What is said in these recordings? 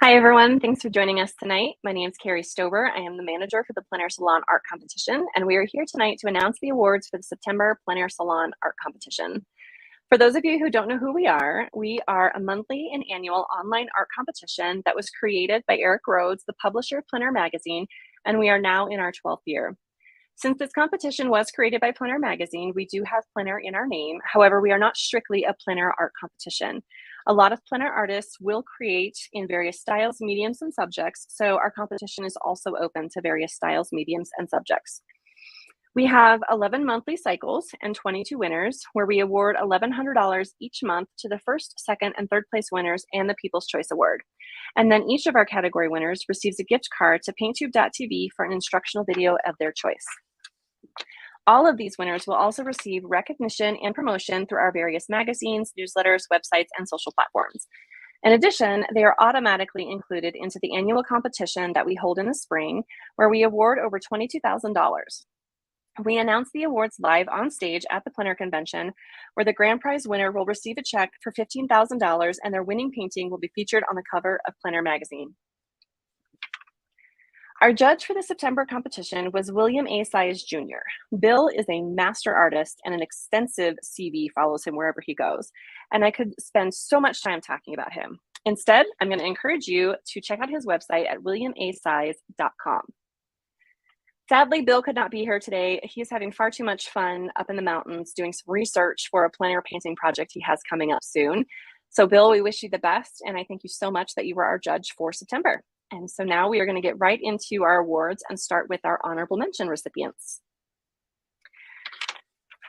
Hi, everyone. Thanks for joining us tonight. My name is Carrie Stover. I am the manager for the PleinAir Salon Art Competition, and we are here tonight to announce the awards for the September PleinAir Salon Art Competition. For those of you who don't know who we are a monthly and annual online art competition that was created by Eric Rhodes, the publisher of PleinAir Magazine, and we are now in our 12th year. Since this competition was created by PleinAir Magazine, we do have PleinAir in our name. However, we are not strictly a PleinAir art competition. A lot of PleinAir artists will create in various styles, mediums, and subjects, so our competition is also open to various styles, mediums, and subjects. We have 11 monthly cycles and 22 winners, where we award $1,100 each month to the first, second, and third place winners and the People's Choice Award. And then each of our category winners receives a gift card to painttube.tv for an instructional video of their choice. All of these winners will also receive recognition and promotion through our various magazines, newsletters, websites, and social platforms. In addition, they are automatically included into the annual competition that we hold in the spring, where we award over $22,000. We announce the awards live on stage at the PleinAir Convention, where the grand prize winner will receive a check for $15,000 and their winning painting will be featured on the cover of PleinAir Magazine. Our judge for the September competition was William A. Suys Jr. Bill is a master artist and an extensive CV follows him wherever he goes. And I could spend so much time talking about him. Instead, I'm going to encourage you to check out his website at williamasuys.com. Sadly, Bill could not be here today. He's having far too much fun up in the mountains doing some research for a PleinAir painting project he has coming up soon. So Bill, we wish you the best. And I thank you so much that you were our judge for September. And so now we are going to get right into our awards and start with our honorable mention recipients.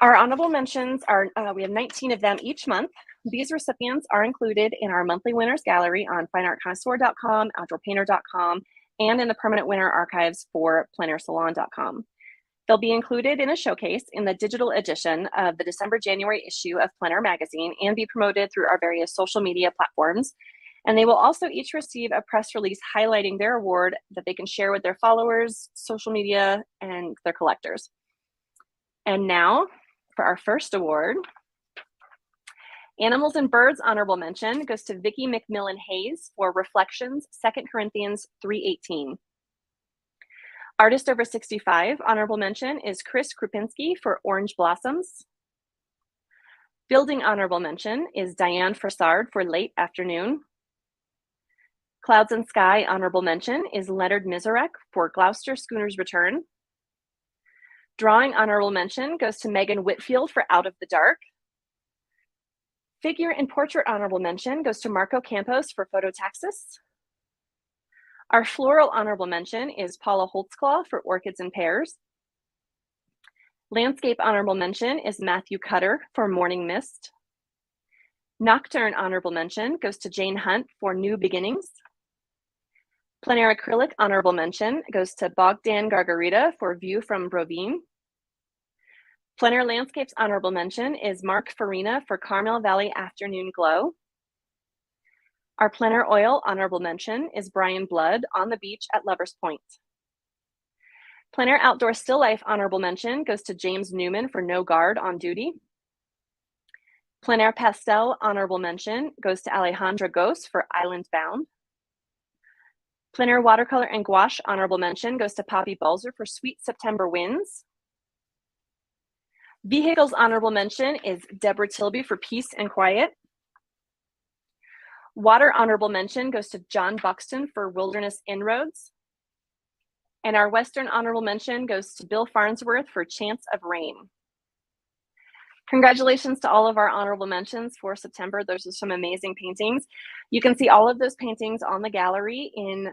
Our honorable mentions are, we have 19 of them each month. These recipients are included in our monthly winners gallery on fineartconnoisseur.com, outdoorpainter.com, and in the permanent winner archives for PleinAirSalon.com. They'll be included in a showcase in the digital edition of the December-January issue of PleinAir Magazine and be promoted through our various social media platforms. And they will also each receive a press release highlighting their award that they can share with their followers, social media, and their collectors. And now for our first award, Animals and Birds honorable mention goes to Vicki McMillan Hayes for Reflections, 2 Corinthians 3:18. Artist over 65 honorable mention is Chris Krupinski for Orange Blossoms. Building honorable mention is Diane Frassard for Late Afternoon. Clouds and Sky honorable mention is Leonard Mizarek for Gloucester Schooner's Return. Drawing honorable mention goes to Megan Whitfield for Out of the Dark. Figure and Portrait honorable mention goes to Marco Campos for Phototaxis. Our Floral honorable mention is Paula Holtzclaw for Orchids and Pears. Landscape honorable mention is Matthew Cutter for Morning Mist. Nocturne honorable mention goes to Jane Hunt for New Beginnings. PleinAir Acrylic honorable mention goes to Bogdan Gargarita for View from Brovine. PleinAir Landscapes honorable mention is Mark Farina for Carmel Valley Afternoon Glow. Our PleinAir Oil honorable mention is Brian Blood on the beach at Lovers Point. PleinAir Outdoor Still Life honorable mention goes to James Newman for No Guard on Duty. PleinAir Pastel honorable mention goes to Alejandra Gose for Island Bound. PleinAir Watercolor and Gouache honorable mention goes to Poppy Balzer for Sweet September Winds. Vehicles honorable mention is Deborah Tilby for Peace and Quiet. Water honorable mention goes to John Buxton for Wilderness Inroads. And our Western honorable mention goes to Bill Farnsworth for Chance of Rain. Congratulations to all of our honorable mentions for September. Those are some amazing paintings. You can see all of those paintings on the gallery in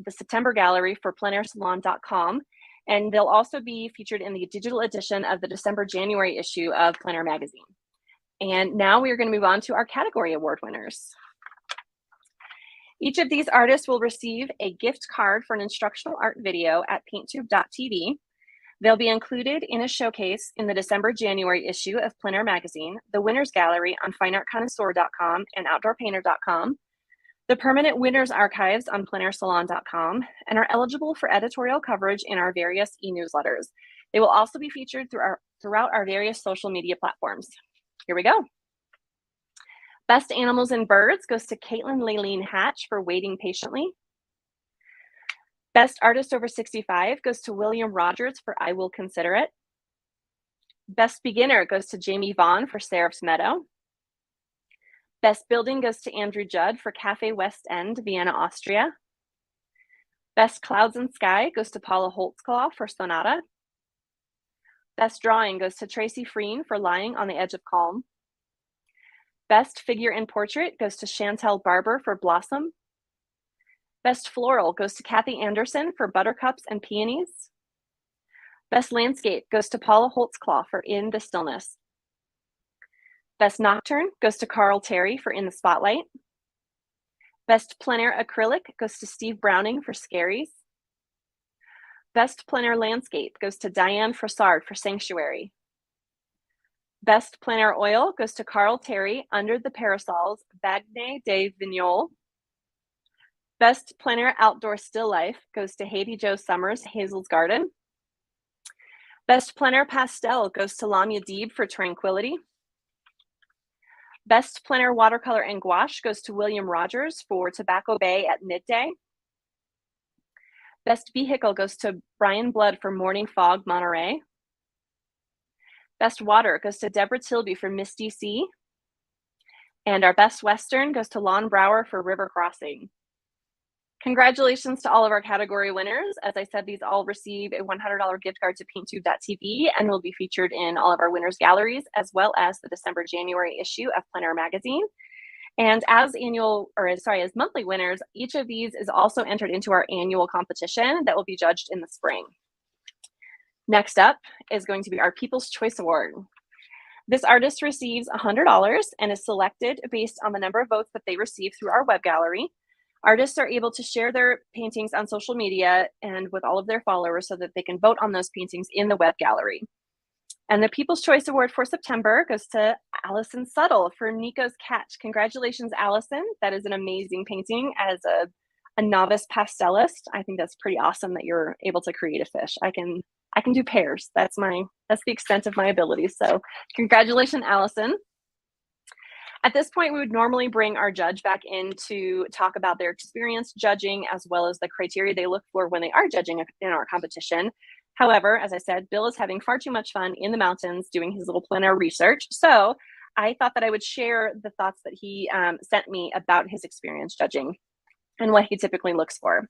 the September gallery for PleinAirSalon.com. And they'll also be featured in the digital edition of the December-January issue of PleinAir Magazine. And now we are going to move on to our category award winners. Each of these artists will receive a gift card for an instructional art video at painttube.tv. They'll be included in a showcase in the December-January issue of PleinAir Magazine, the Winners Gallery on fineartconnoisseur.com and outdoorpainter.com, the permanent winners archives on PleinAirSalon.com, and are eligible for editorial coverage in our various e-newsletters. They will also be featured throughout our various social media platforms. Here we go. Best Animals and Birds goes to Caitlin Laylene Hatch for Waiting Patiently. Best Artist Over 65 goes to William Rogers for I Will Consider It. Best Beginner goes to Jamie Vaughn for Seraph's Meadow. Best Building goes to Andrew Judd for Cafe West End, Vienna, Austria. Best Clouds and Sky goes to Paula Holtzclaw for Sonata. Best Drawing goes to Tracy Freen for Lying on the Edge of Calm. Best Figure and Portrait goes to Chantel Barber for Blossom. Best Floral goes to Kathy Anderson for Buttercups and Peonies. Best Landscape goes to Paula Holtzclaw for In the Stillness. Best Nocturne goes to Carl Terry for In the Spotlight. Best Plein Air Acrylic goes to Steve Browning for Skerries. Best Plein Air Landscape goes to Diane Frassard for Sanctuary. Best Plein Air Oil goes to Carl Terry, Under the Parasols, Bagne de Vignol. Best Plein Air Outdoor Still Life goes to Haiti Jo Summers, Hazel's Garden. Best Plein Air Pastel goes to Lamia Deeb for Tranquility. Best Plein Air Watercolor and Gouache goes to William Rogers for Tobacco Bay at Midday. Best Vehicle goes to Brian Blood for Morning Fog, Monterey. Best Water goes to Deborah Tilby for Misty Sea. And our Best Western goes to Lon Brower for River Crossing. Congratulations to all of our category winners. As I said, these all receive a $100 gift card to painttube.tv and will be featured in all of our winners galleries, as well as the December-January issue of Plein Air magazine. And as monthly winners, each of these is also entered into our annual competition that will be judged in the spring. Next up is going to be our People's Choice Award. This artist receives $100 and is selected based on the number of votes that they receive through our web gallery. Artists are able to share their paintings on social media and with all of their followers so that they can vote on those paintings in the web gallery. And the People's Choice Award for September goes to Allison Suttle for Nico's Catch. Congratulations, Allison. That is an amazing painting. As a novice pastelist, I think that's pretty awesome that you're able to create a fish. I can do pears. That's the extent of my abilities. So congratulations, Allison. At this point, we would normally bring our judge back in to talk about their experience judging, as well as the criteria they look for when they are judging in our competition. However, as I said, Bill is having far too much fun in the mountains doing his little plein air research. So I thought that I would share the thoughts that he sent me about his experience judging and what he typically looks for.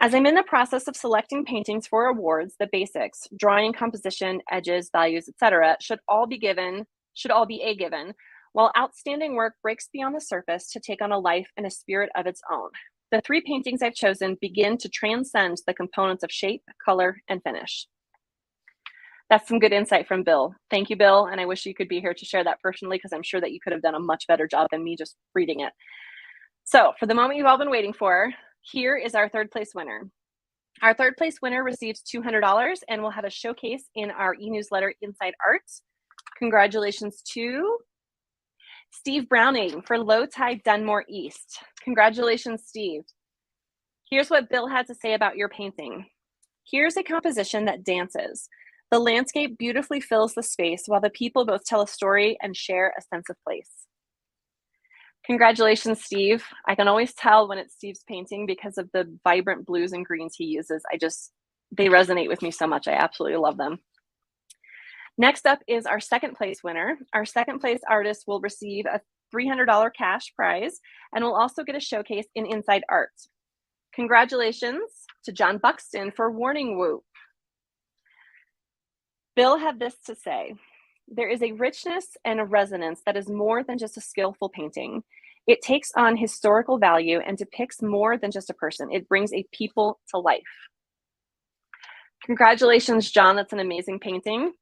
As I'm in the process of selecting paintings for awards, the basics, drawing, composition, edges, values, etc., should all be a given, while outstanding work breaks beyond the surface to take on a life and a spirit of its own. The three paintings I've chosen begin to transcend the components of shape, color, and finish. That's some good insight from Bill. Thank you, Bill, and I wish you could be here to share that personally, because I'm sure that you could have done a much better job than me just reading it. So for the moment you've all been waiting for, here is our third place winner. Our third place winner receives $200 and will have a showcase in our e-newsletter Inside Arts. Congratulations to Steve Browning for Low Tide Dunmore East. Congratulations, Steve. Here's what Bill had to say about your painting. Here's a composition that dances. The landscape beautifully fills the space while the people both tell a story and share a sense of place. Congratulations, Steve. I can always tell when it's Steve's painting because of the vibrant blues and greens he uses. They resonate with me so much. I absolutely love them. Next up is our second place winner. Our second place artist will receive a $300 cash prize and will also get a showcase in Inside Art. Congratulations to John Buxton for Warning Whoop. Bill had this to say: there is a richness and a resonance that is more than just a skillful painting. It takes on historical value and depicts more than just a person. It brings a people to life. Congratulations, John. That's an amazing painting.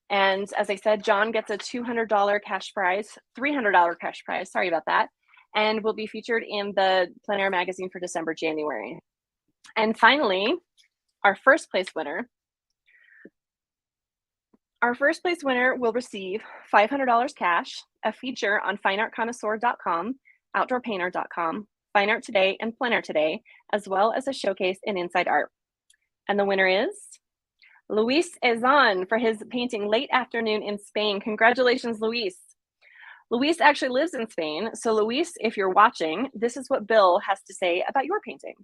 And as I said, John gets a $200 cash prize, $300 cash prize, sorry about that, and will be featured in the Plein Air magazine for December, January. And finally, our first place winner. Our first place winner will receive $500 cash, a feature on fineartconnoisseur.com, outdoorpainter.com, Fine Art Today, and Plein Air Today, as well as a showcase in Inside Art. And the winner is Luis Ezon for his painting Late Afternoon in Spain. Congratulations, Luis. Luis actually lives in Spain. So Luis, if you're watching, this is what Bill has to say about your painting.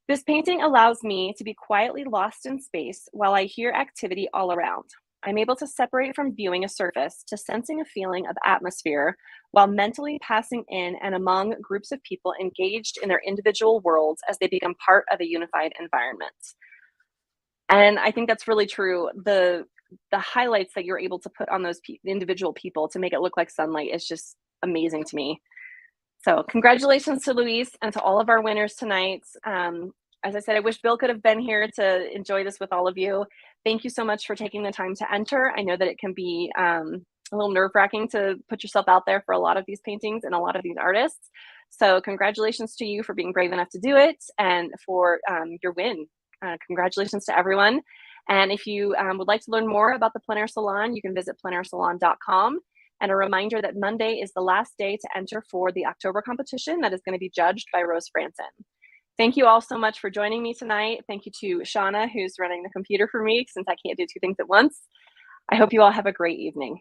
This painting allows me to be quietly lost in space while I hear activity all around. I'm able to separate from viewing a surface to sensing a feeling of atmosphere while mentally passing in and among groups of people engaged in their individual worlds as they become part of a unified environment. And I think that's really true. The highlights that you're able to put on those individual people to make it look like sunlight is just amazing to me. So congratulations to Luis and to all of our winners tonight. As I said, I wish Bill could have been here to enjoy this with all of you. Thank you so much for taking the time to enter. I know that it can be a little nerve-wracking to put yourself out there for a lot of these paintings and a lot of these artists. So congratulations to you for being brave enough to do it and for your win. Congratulations to everyone. And if you would like to learn more about the PleinAir Salon, you can visit pleinairsalon.com. And a reminder that Monday is the last day to enter for the October competition that is going to be judged by Rose Franson. Thank you all so much for joining me tonight. Thank you to Shauna, who's running the computer for me since I can't do two things at once. I hope you all have a great evening.